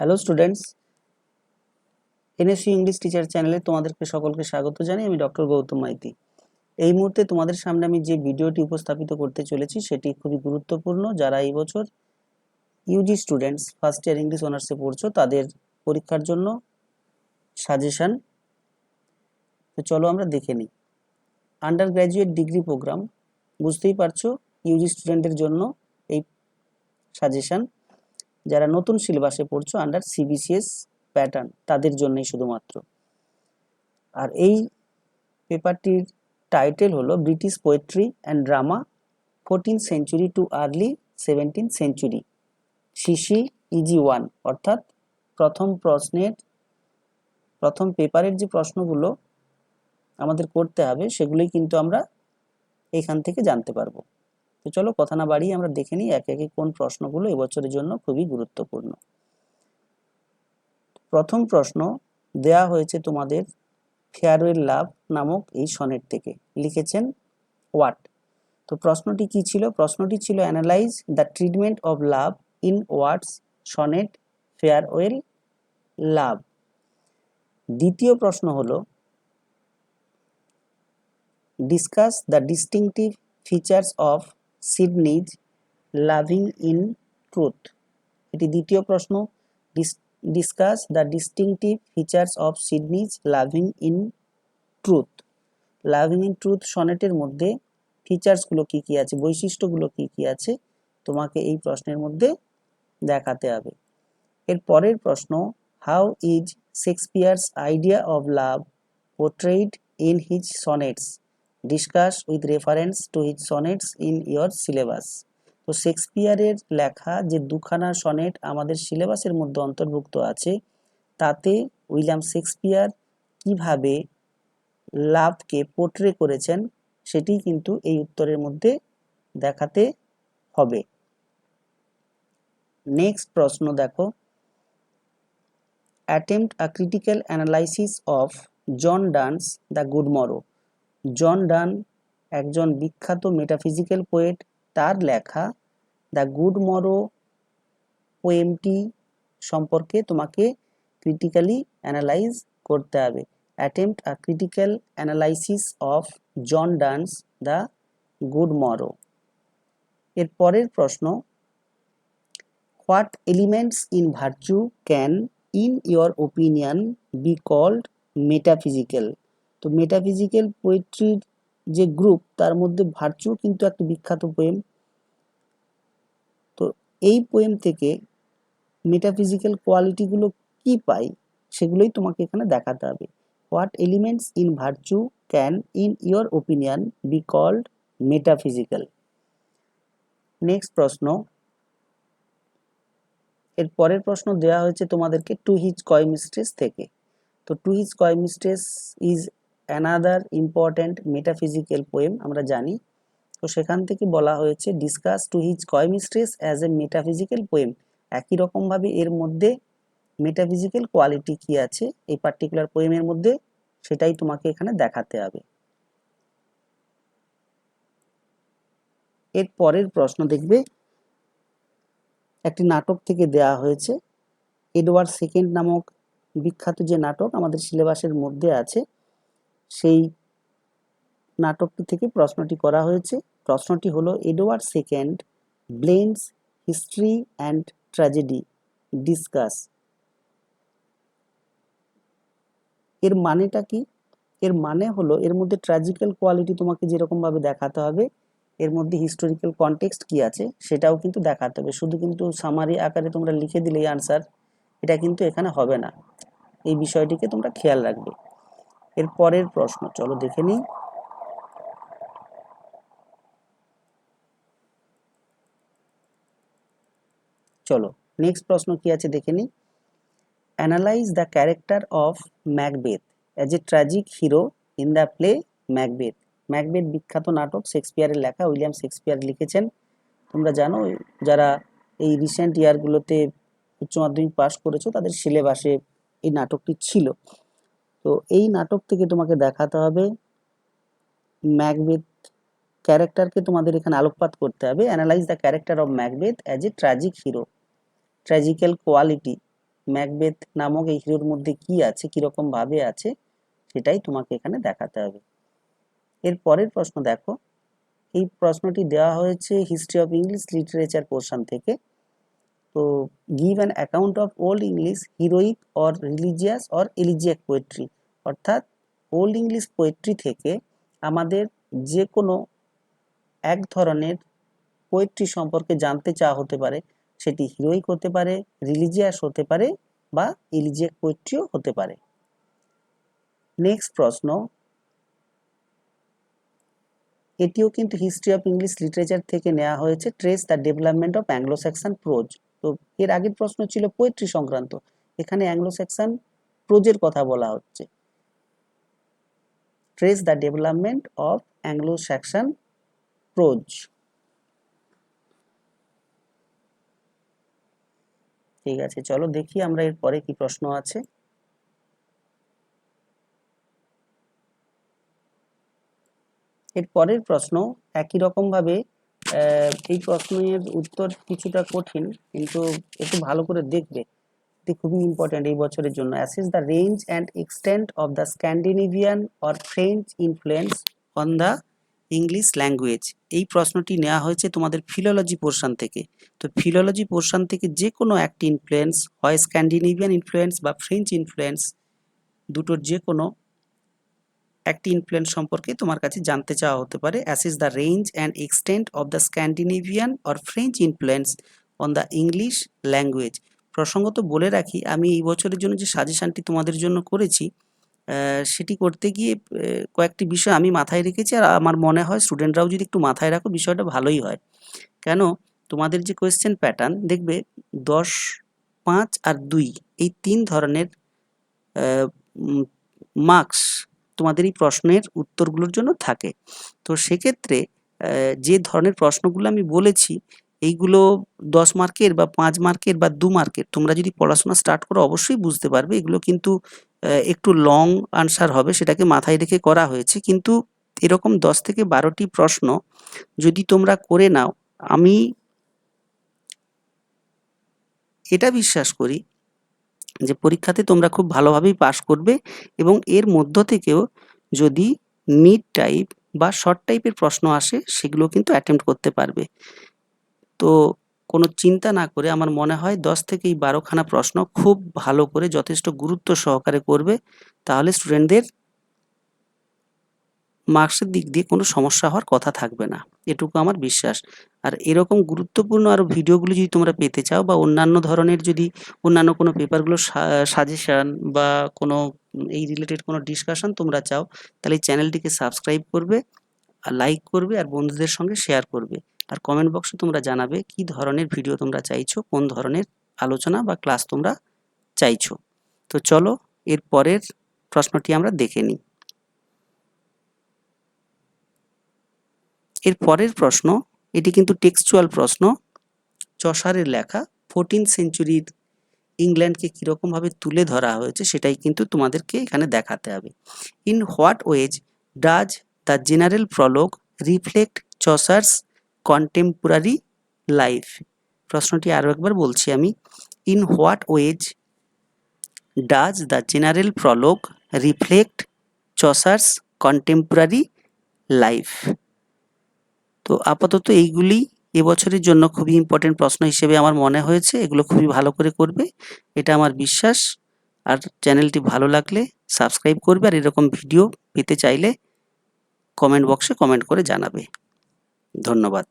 Hello students, NSU English teacher চ্যানেলে তোমাদেরকে সকলকে স্বাগত জানাই। আমি ডক্টর গৌতম মাইতি। এই মুহূর্তে তোমাদের সামনে আমি যে ভিডিওটি উপস্থাপিত করতে চলেছি সেটি খুবই গুরুত্বপূর্ণ। যারা এই বছর UG students first year English অনার্সে পড়ছো তাদের পরীক্ষার জন্য সাজেশন। তো চলো আমরা দেখে নিই। আন্ডার গ্র্যাজুয়েট ডিগ্রি প্রোগ্রাম, বুঝতেই পারছো ইউজি স্টুডেন্টদের জন্য এই সাজেশন। যারা নতুন সিলেবাসে পড়ছো আন্ডার সিবিসিএস প্যাটার্ন তাদের জন্যই শুধুমাত্র। আর এই পেপারটির টাইটেল হলো British poetry and drama 14th century too early 17th century, CC easy 1। অর্থাৎ প্রথম পেপারের যে প্রশ্নগুলো আমাদের করতে হবে সেগুলোই কিন্তু আমরা এখান থেকে জানতে পারবো। তো চলো কথা না বাড়িয়ে আমরা দেখে নিই একে একে কোন প্রশ্নগুলো এবছরের জন্য খুবই গুরুত্বপূর্ণ। প্রথম প্রশ্ন দেয়া হয়েছে তোমাদের ফেয়ারওয়েল লাভ নামক এই সনেট থেকে। লিখেছেন ওয়াট। তো প্রশ্নটি কি ছিল? প্রশ্নটি ছিল analyse the treatment of love in Wyatt's sonnet Farewell Love. দ্বিতীয় প্রশ্ন হলো discuss the distinctive features of Sidney's Loving in Truth. এটি দ্বিতীয় প্রশ্ন। Discuss the distinctive features of Sidney's Loving in Truth. Loving in Truth সনেটের মধ্যে ফিচার্সগুলো কি কি আছে, বৈশিষ্ট্যগুলো কি কি আছে, তোমাকে এই প্রশ্নের মধ্যে দেখাতে হবে। এর পরের প্রশ্ন, how is Shakespeare's idea of love portrayed in his sonnets, discuss with reference to his sonnets in your syllabus. তো শেক্সপিয়ারের লেখা যে দুখানা সনেট আমাদের সিলেবাসের মধ্যে অন্তর্ভুক্ত আছে তাতে উইলিয়াম শেক্সপিয়ার কিভাবে লাভকে পোর্ট্রে করেছেন সেটি কিন্তু এই উত্তরের মধ্যে দেখাতে হবে। নেক্সট প্রশ্ন দেখো, attempt a critical analysis of John Donne's The good Morrow. John Donne একজন বিখ্যাত মেটাফিজিক্যাল পোয়েট, তার লেখা দ্য গুড মরো পোয়েমটি সম্পর্কে তোমাকে ক্রিটিক্যালি অ্যানালাইজ করতে হবে। Attempt a critical analysis of John Donne's the good morrow. এর পরের প্রশ্ন, what elements in virtue can in your opinion be called metaphysical. তো মেটাফিজিক্যাল পোয়েট্রির যে গ্রুপ তার মধ্যে ভার্চু কিন্তু একটা বিখ্যাত পোয়েম। তো এই পোয়েম থেকে মেটাফিজিক্যাল কোয়ালিটিগুলো কি পাই সেগুলোই তোমাকে এখানে দেখাতে হবে। What elements in virtue can in your opinion be called metaphysical. Next প্রশ্ন, এর পরের প্রশ্ন দেওয়া হয়েছে তোমাদেরকে টু হিজ কয় মিস্ট্রেস থেকে। তো টু হিজ কয় mistress is another important metaphysical poem, আমরা জানি। তো সেখান থেকে বলা হয়েছে ডিসকাস টু হিজ কয় mistress as a metaphysical poem. একই রকমভাবে এর মধ্যে মেটাফিজিক্যাল কোয়ালিটি কি আছে এই পার্টিকুলার পোয়েমের মধ্যে সেটাই তোমাকে এখানে দেখাতে হবে। এর পরের প্রশ্ন দেখবে একটি নাটক থেকে দেয়া হয়েছে। এডওয়ার্ড সেকেন্ড নামক বিখ্যাত যে নাটক আমাদের সিলেবাসের মধ্যে আছে সেই নাটকটি থেকে প্রশ্নটি করা হয়েছে। প্রশ্নটি হলো Edward second blends history and tragedy, discuss. এর মানেটা কি? এর মানে হলো এর মধ্যে ট্র্যাজিক্যাল কোয়ালিটি তোমাকে যেরকম ভাবে দেখাতে হবে এর মধ্যে হিস্টোরিক্যাল কনটেক্সট কি আছে সেটাও কিন্তু দেখাতে হবে। শুধু কিন্তু সামারি আকারে তোমরা লিখে দিলেই আনসার, এটা কিন্তু এখানে হবে না। এই বিষয়টিকে তোমরা খেয়াল রাখবে। এর পরের প্রশ্ন চলো দেখে নিই। চলো নেক্সট প্রশ্ন কি আছে দেখে নিই। Analyse the character of Macbeth as a tragic hero in the play Macbeth. Macbeth বিখ্যাত নাটক, শেক্সপিয়ারের লেখা, উইলিয়াম শেক্সপিয়ার লিখেছেন। তোমরা জানো যারা এই রিসেন্ট ইয়ারগুলোতে উচ্চ মাধ্যমিক পাস করেছো তাদের সিলেবাসে এই নাটকটি ছিল। তো এই নাটক থেকে তোমাকে দেখাতে হবে ম্যাকবেথ ক্যারেক্টারকে তোমাদের এখানে আলোকপাত করতে হবে। Analyse the character of Macbeth as a tragic hero, ট্র্যাজিক্যাল quality Macbeth নামক এই হিরোর মধ্যে কি আছে, কিরকম ভাবে আছে, সেটাই তোমাকে এখানে দেখাতে হবে। এর পরের প্রশ্ন দেখো, এই প্রশ্নটি দেওয়া হয়েছে history of English literature portion থেকে। তো give an account of Old English heroic or religious or elegiac poetry, অর্থাৎ ওল্ড ইংলিশ পোয়েট্রি থেকে আমাদের যে কোনো এক ধরনের পোয়েট্রি সম্পর্কে জানতে চাওয়া হতে পারে, সেটি হিরোইক হতে পারে, রিলিজিয়াস হতে পারে বা এলিজিয়াক পোয়েট্রিও হতে পারে। নেক্সট প্রশ্ন, এটিও কিন্তু হিস্ট্রি অফ ইংলিশ লিটারেচার থেকে নেওয়া হয়েছে, trace the development of Anglo Saxon pros. তো এর আগের প্রশ্ন ছিল পোয়েট্রি সংক্রান্ত, এখানে অ্যাংলো স্যাক্সন প্রোজের কথা বলা হচ্ছে। Trace the development of Anglo Saxon pros. ঠিক আছে, চলো দেখি আমরা এরপরে কি প্রশ্ন আছে। এর পরের প্রশ্ন একই রকম ভাবে, এই প্রশ্নের উত্তর কিছুটা কঠিন, কিন্তু একটু ভালো করে দেখবে, এটি খুবই ইম্পর্টেন্ট এই বছরের জন্য। Assess the range and extent of the Scandinavian or French influence on the English language. এই প্রশ্নটি নেওয়া হয়েছে তোমাদের ফিলোলজি পোর্শন থেকে। তো ফিলোলজি পোর্শন থেকে যে কোনো একটি ইনফ্লুয়েন্স, হয় স্ক্যান্ডিনেভিয়ান ইনফ্লুয়েন্স বা ফ্রেঞ্চ ইনফ্লুয়েন্স, দুটোর যে কোনো একটি ইনফ্লুয়েন্স সম্পর্কে তোমার কাছে জানতে চাওয়া হতে পারে। Assess the range and extent of the Scandinavian or French influence on the English language. প্রসঙ্গত বলে রাখি, আমি এই বছরের জন্য যে সাজেশনটি তোমাদের জন্য করেছি, সেটি করতে গিয়ে কয়েকটি বিষয় আমি মাথায় রেখেছি, আর আমার মনে হয় স্টুডেন্টরাও যদি একটু মাথায় রাখো বিষয়টা ভালোই হয়। কেন, তোমাদের যে কোয়েশ্চেন প্যাটার্ন দেখবে 10, 5 আর 2 এই 3 ধরনের মার্কস তোমাদের এই প্রশ্নের উত্তরগুলোর জন্য থাকে। তো সেক্ষেত্রে যে ধরনের প্রশ্নগুলো আমি বলেছি, এইগুলো 10 মার্কের বা 5 মার্কের বা 2 মার্কের, তোমরা যদি পড়াশোনা স্টার্ট করো অবশ্যই বুঝতে পারবে। এগুলো কিন্তু একটু লং আনসার হবে, সেটাকে মাথায় রেখে করা হয়েছে। কিন্তু এরকম 10 থেকে 12টি প্রশ্ন যদি তোমরা করে নাও, আমি এটা বিশ্বাস করি যে পরীক্ষাতে তোমরা খুব ভালোভাবেই পাস করবে, এবং এর মধ্য থেকেও যদি মিড টাইপ বা শর্ট টাইপের প্রশ্ন আসে, সেগুলো কিন্তু অ্যাটেম্প্ট করতে পারবে। তো কোনো চিন্তা না করে আমার মনে হয় 10 থেকে 12খানা প্রশ্ন খুব ভালো করে যথেষ্ট গুরুত্ব সহকারে করবে, তাহলে স্টুডেন্টদের মার্কসের দিক দিয়ে কোনো সমস্যা হওয়ার কথা থাকবে না, এটুকু আমার বিশ্বাস। আর এরকম গুরুত্বপূর্ণ আরও ভিডিওগুলো যদি তোমরা পেতে চাও, বা অন্যান্য ধরনের যদি অন্যান্য কোনো পেপারগুলো সাজেশান বা কোনো এই রিলেটেড কোনো ডিসকাশন তোমরা চাও, তাহলে এই চ্যানেলটিকে সাবস্ক্রাইব করবে, আর লাইক করবে, আর বন্ধুদের সঙ্গে শেয়ার করবে। আর কমেন্ট বক্সে তোমরা জানাবে কি ধরনের ভিডিও তোমরা চাইছো, কোন ধরনের আলোচনা বা ক্লাস তোমরা চাইছো। তো চলো এর পরের প্রশ্নটি আমরা দেখে নিই। এর পরের প্রশ্ন, এটি কিন্তু টেক্সচুয়াল প্রশ্ন, চসারের লেখা 14th সেঞ্চুরির ইংল্যান্ডকে কীরকমভাবে তুলে ধরা হয়েছে সেটাই কিন্তু তোমাদেরকে এখানে দেখাতে হবে। In what ways does the General Prologue reflect Chaucer's contemporary life? প্রশ্নটি আরও একবার বলছি আমি, in what ways does the General Prologue reflect Chaucer's contemporary life? তো আপাতত এইগুলি এবছরের জন্য খুবই ইম্পর্টেন্ট প্রশ্ন হিসেবে আমার মনে হয়েছে, এগুলো খুবই ভালো করে করবে, এটা আমার বিশ্বাস। আর চ্যানেলটি ভালো লাগলে সাবস্ক্রাইব করবে, আর এরকম ভিডিও পেতে চাইলে কমেন্ট বক্সে কমেন্ট করে জানাবে। ধন্যবাদ।